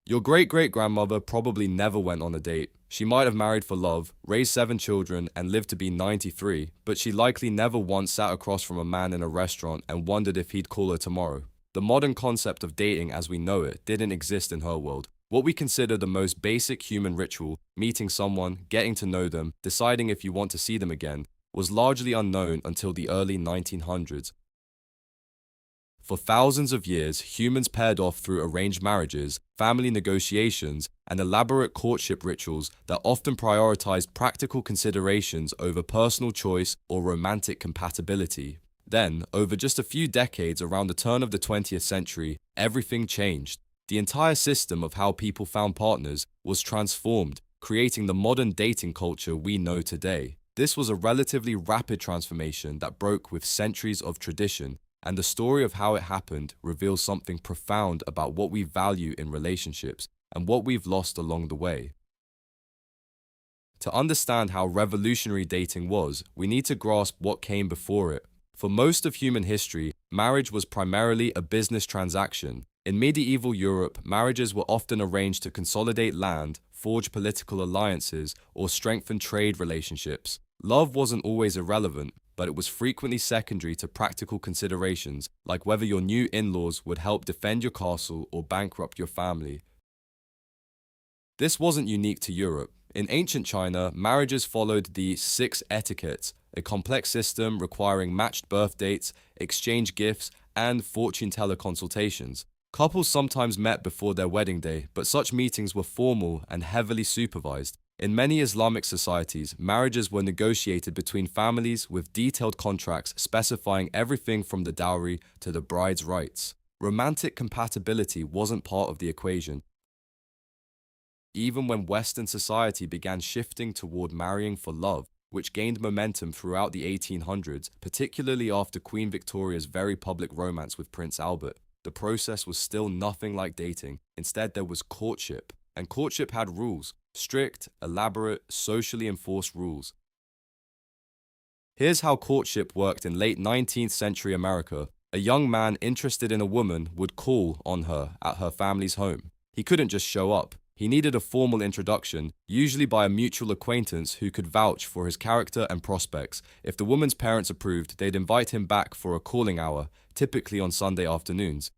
Your great-great-grandmother probably never went on a date. She might have married for love, raised 7 children, and lived to be 93, but she likely never once sat across from a man in a restaurant and wondered if he'd call her tomorrow. The modern concept of dating as we know it didn't exist in her world. What we consider the most basic human ritual, meeting someone, getting to know them, deciding if you want to see them again, was largely unknown until the early 1900s. For thousands of years, humans paired off through arranged marriages, family negotiations, and elaborate courtship rituals that often prioritized practical considerations over personal choice or romantic compatibility. Then, over just a few decades around the turn of the 20th century, everything changed. The entire system of how people found partners was transformed, creating the modern dating culture we know today. This was a relatively rapid transformation that broke with centuries of tradition, and the story of how it happened reveals something profound about what we value in relationships and what we've lost along the way. To understand how revolutionary dating was, we need to grasp what came before it. For most of human history, marriage was primarily a business transaction. In medieval Europe, marriages were often arranged to consolidate land, forge political alliances, or strengthen trade relationships. Love wasn't always irrelevant, but it was frequently secondary to practical considerations, like whether your new in-laws would help defend your castle or bankrupt your family. This wasn't unique to Europe. In ancient China, marriages followed the six etiquettes, a complex system requiring matched birth dates, exchange gifts, and fortune teller consultations. Couples sometimes met before their wedding day, but such meetings were formal and heavily supervised. In many Islamic societies, marriages were negotiated between families with detailed contracts specifying everything from the dowry to the bride's rights. Romantic compatibility wasn't part of the equation. Even when Western society began shifting toward marrying for love, which gained momentum throughout the 1800s, particularly after Queen Victoria's very public romance with Prince Albert, the process was still nothing like dating. Instead, there was courtship. And courtship had rules, strict, elaborate, socially enforced rules. Here's how courtship worked in late 19th century America. A young man interested in a woman would call on her at her family's home. He couldn't just show up. He needed a formal introduction, usually by a mutual acquaintance who could vouch for his character and prospects. If the woman's parents approved, they'd invite him back for a calling hour, typically on Sunday afternoons.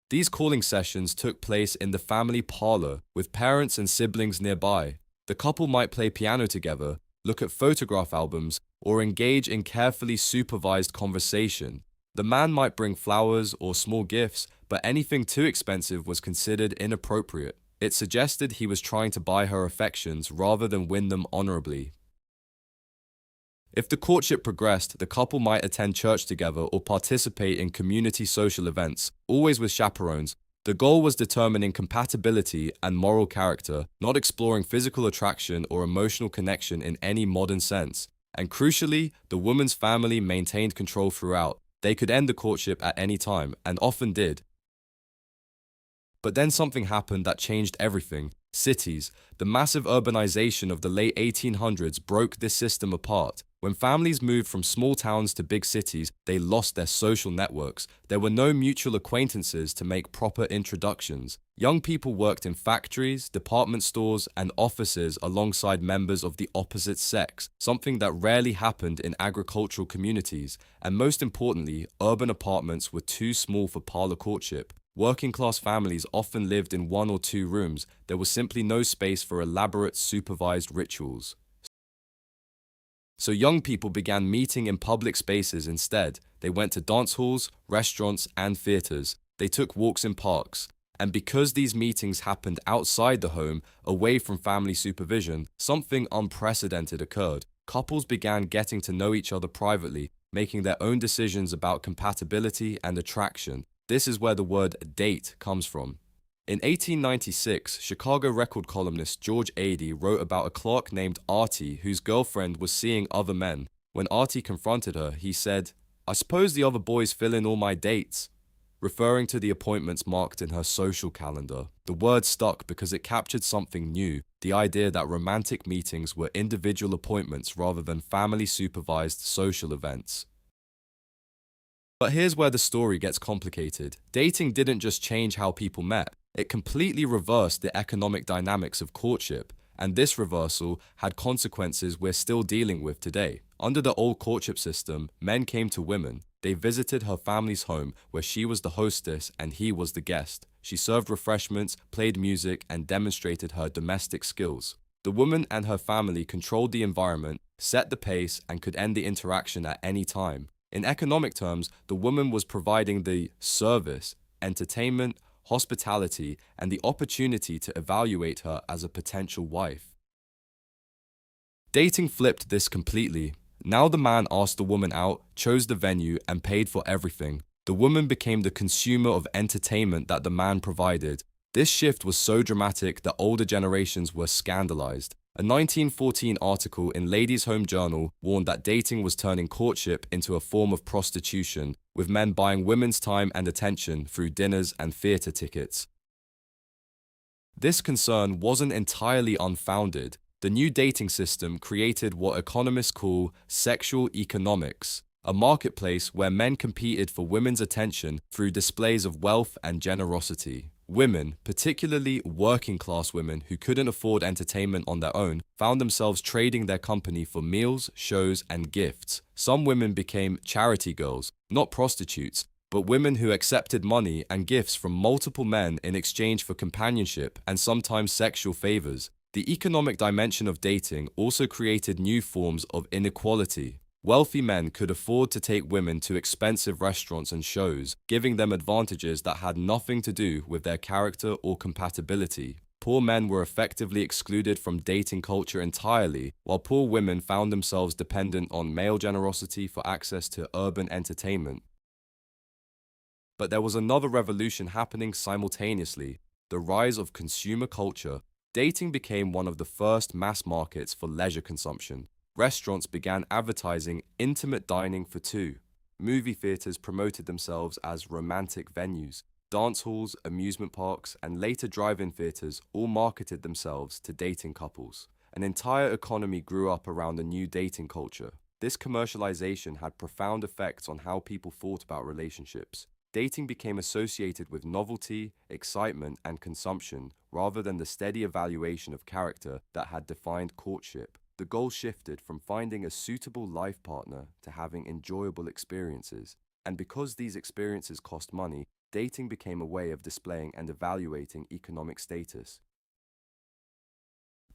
These calling sessions took place in the family parlor, with parents and siblings nearby. The couple might play piano together, look at photograph albums, or engage in carefully supervised conversation. The man might bring flowers or small gifts, but anything too expensive was considered inappropriate. It suggested he was trying to buy her affections rather than win them honorably. If the courtship progressed, the couple might attend church together or participate in community social events, always with chaperones. The goal was determining compatibility and moral character, not exploring physical attraction or emotional connection in any modern sense. And crucially, the woman's family maintained control throughout. They could end the courtship at any time, and often did. But then something happened that changed everything. Cities. The massive urbanization of the late 1800s broke this system apart. When families moved from small towns to big cities, they lost their social networks. There were no mutual acquaintances to make proper introductions. Young people worked in factories, department stores, and offices alongside members of the opposite sex, something that rarely happened in agricultural communities. And most importantly, urban apartments were too small for parlor courtship. Working-class families often lived in 1 or 2 rooms. There was simply no space for elaborate, supervised rituals. So young people began meeting in public spaces instead. They went to dance halls, restaurants, and theaters. They took walks in parks. And because these meetings happened outside the home, away from family supervision, something unprecedented occurred. Couples began getting to know each other privately, making their own decisions about compatibility and attraction. This is where the word date comes from. In 1896, Chicago record columnist George Ady wrote about a clerk named Artie whose girlfriend was seeing other men. When Artie confronted her, he said, "I suppose the other boys fill in all my dates," referring to the appointments marked in her social calendar. The word stuck because it captured something new, the idea that romantic meetings were individual appointments rather than family-supervised social events. But here's where the story gets complicated. Dating didn't just change how people met, it completely reversed the economic dynamics of courtship, and this reversal had consequences we're still dealing with today. Under the old courtship system, men came to women. They visited her family's home where she was the hostess and he was the guest. She served refreshments, played music, and demonstrated her domestic skills. The woman and her family controlled the environment, set the pace, and could end the interaction at any time. In economic terms, the woman was providing the service, entertainment, hospitality, and the opportunity to evaluate her as a potential wife. Dating flipped this completely. Now the man asked the woman out, chose the venue, and paid for everything. The woman became the consumer of entertainment that the man provided. This shift was so dramatic that older generations were scandalized. A 1914 article in Ladies' Home Journal warned that dating was turning courtship into a form of prostitution, with men buying women's time and attention through dinners and theatre tickets. This concern wasn't entirely unfounded. The new dating system created what economists call sexual economics, a marketplace where men competed for women's attention through displays of wealth and generosity. Women, particularly working-class women who couldn't afford entertainment on their own, found themselves trading their company for meals, shows, and gifts. Some women became charity girls, not prostitutes, but women who accepted money and gifts from multiple men in exchange for companionship and sometimes sexual favors. The economic dimension of dating also created new forms of inequality. Wealthy men could afford to take women to expensive restaurants and shows, giving them advantages that had nothing to do with their character or compatibility. Poor men were effectively excluded from dating culture entirely, while poor women found themselves dependent on male generosity for access to urban entertainment. But there was another revolution happening simultaneously: the rise of consumer culture. Dating became one of the first mass markets for leisure consumption. Restaurants began advertising intimate dining for two. Movie theaters promoted themselves as romantic venues. Dance halls, amusement parks, and later drive-in theaters all marketed themselves to dating couples. An entire economy grew up around the new dating culture. This commercialization had profound effects on how people thought about relationships. Dating became associated with novelty, excitement, and consumption, rather than the steady evaluation of character that had defined courtship. The goal shifted from finding a suitable life partner to having enjoyable experiences. And because these experiences cost money, dating became a way of displaying and evaluating economic status.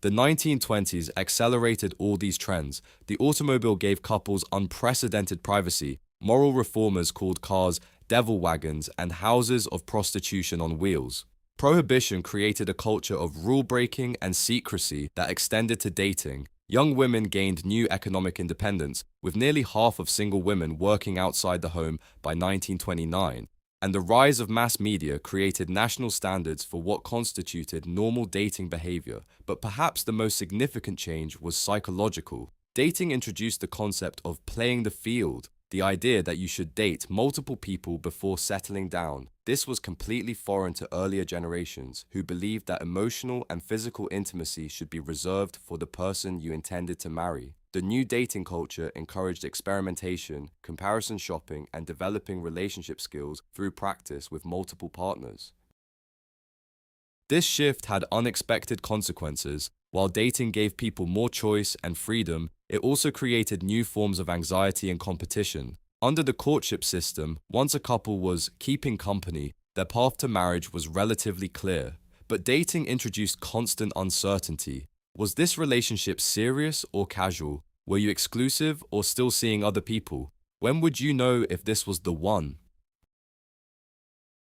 The 1920s accelerated all these trends. The automobile gave couples unprecedented privacy. Moral reformers called cars devil wagons and houses of prostitution on wheels. Prohibition created a culture of rule-breaking and secrecy that extended to dating. Young women gained new economic independence, with nearly half of single women working outside the home by 1929. And the rise of mass media created national standards for what constituted normal dating behavior. But perhaps the most significant change was psychological. Dating introduced the concept of playing the field, the idea that you should date multiple people before settling down. This was completely foreign to earlier generations, who believed that emotional and physical intimacy should be reserved for the person you intended to marry. The new dating culture encouraged experimentation, comparison shopping, and developing relationship skills through practice with multiple partners. This shift had unexpected consequences. While dating gave people more choice and freedom, it also created new forms of anxiety and competition. Under the courtship system, once a couple was keeping company, their path to marriage was relatively clear. But dating introduced constant uncertainty. Was this relationship serious or casual? Were you exclusive or still seeing other people? When would you know if this was the one?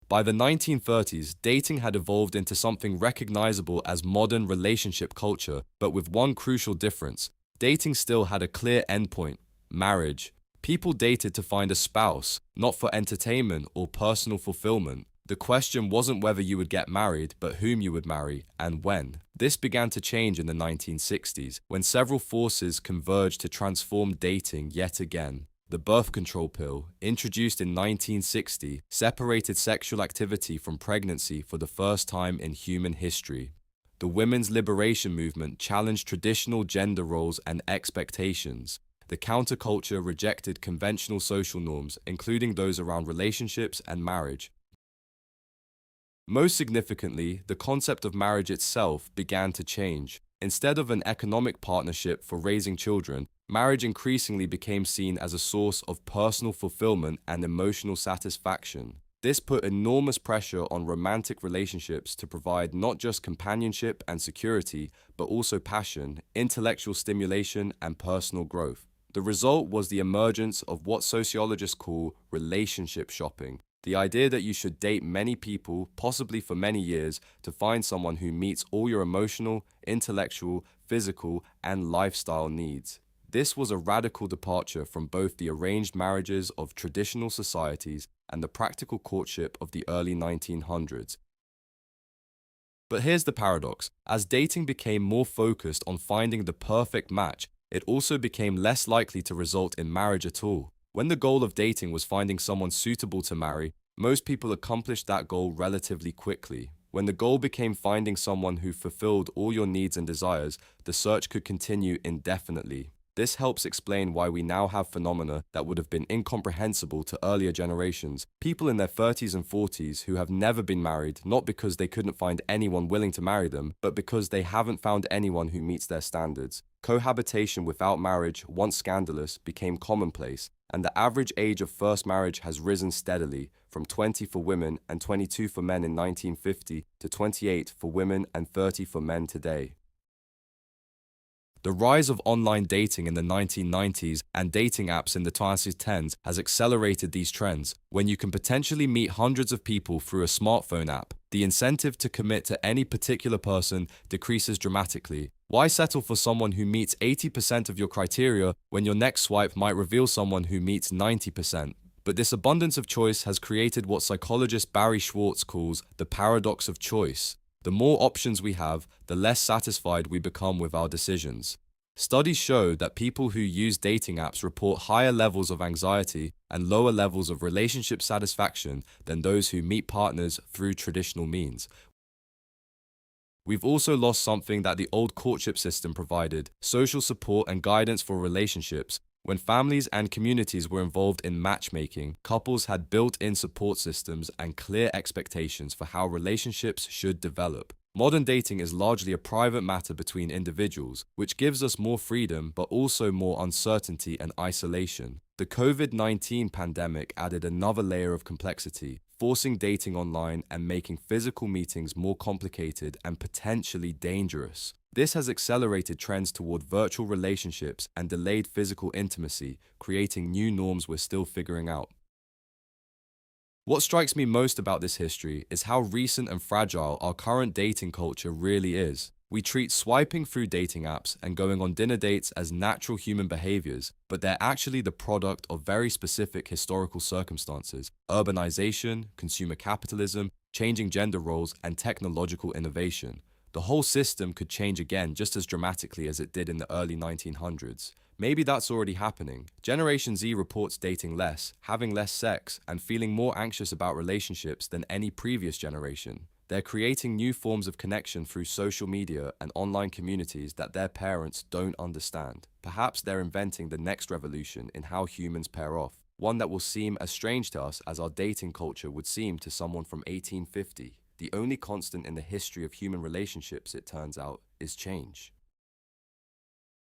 By the 1930s, dating had evolved into something recognizable as modern relationship culture, but with one crucial difference. Dating still had a clear endpoint: marriage. People dated to find a spouse, not for entertainment or personal fulfillment. The question wasn't whether you would get married, but whom you would marry and when. This began to change in the 1960s, when several forces converged to transform dating yet again. The birth control pill, introduced in 1960, separated sexual activity from pregnancy for the first time in human history. The women's liberation movement challenged traditional gender roles and expectations. the counterculture rejected conventional social norms, including those around relationships and marriage. Most significantly, the concept of marriage itself began to change. Instead of an economic partnership for raising children, marriage increasingly became seen as a source of personal fulfillment and emotional satisfaction. This put enormous pressure on romantic relationships to provide not just companionship and security, but also passion, intellectual stimulation, and personal growth. The result was the emergence of what sociologists call relationship shopping. The idea that you should date many people, possibly for many years, to find someone who meets all your emotional, intellectual, physical, and lifestyle needs. This was a radical departure from both the arranged marriages of traditional societies and the practical courtship of the early 1900s. But here's the paradox. As dating became more focused on finding the perfect match, it also became less likely to result in marriage at all. When the goal of dating was finding someone suitable to marry, most people accomplished that goal relatively quickly. When the goal became finding someone who fulfilled all your needs and desires, the search could continue indefinitely. This helps explain why we now have phenomena that would have been incomprehensible to earlier generations. People in their 30s and 40s who have never been married, not because they couldn't find anyone willing to marry them, but because they haven't found anyone who meets their standards. Cohabitation without marriage, once scandalous, became commonplace, and the average age of first marriage has risen steadily, from 20 for women and 22 for men in 1950 to 28 for women and 30 for men today. The rise of online dating in the 1990s and dating apps in the 2010s has accelerated these trends. When you can potentially meet hundreds of people through a smartphone app, the incentive to commit to any particular person decreases dramatically. Why settle for someone who meets 80% of your criteria when your next swipe might reveal someone who meets 90%? But this abundance of choice has created what psychologist Barry Schwartz calls the paradox of choice. The more options we have, the less satisfied we become with our decisions. Studies show that people who use dating apps report higher levels of anxiety and lower levels of relationship satisfaction than those who meet partners through traditional means. We've also lost something that the old courtship system provided: social support and guidance for relationships. When families and communities were involved in matchmaking, couples had built-in support systems and clear expectations for how relationships should develop. Modern dating is largely a private matter between individuals, which gives us more freedom but also more uncertainty and isolation. The COVID-19 pandemic added another layer of complexity, forcing dating online and making physical meetings more complicated and potentially dangerous. This has accelerated trends toward virtual relationships and delayed physical intimacy, creating new norms we're still figuring out. What strikes me most about this history is how recent and fragile our current dating culture really is. We treat swiping through dating apps and going on dinner dates as natural human behaviors, but they're actually the product of very specific historical circumstances: urbanization, consumer capitalism, changing gender roles, and technological innovation. The whole system could change again just as dramatically as it did in the early 1900s. Maybe that's already happening. Generation Z reports dating less, having less sex, and feeling more anxious about relationships than any previous generation. They're creating new forms of connection through social media and online communities that their parents don't understand. Perhaps they're inventing the next revolution in how humans pair off, one that will seem as strange to us as our dating culture would seem to someone from 1850. The only constant in the history of human relationships, it turns out, is change.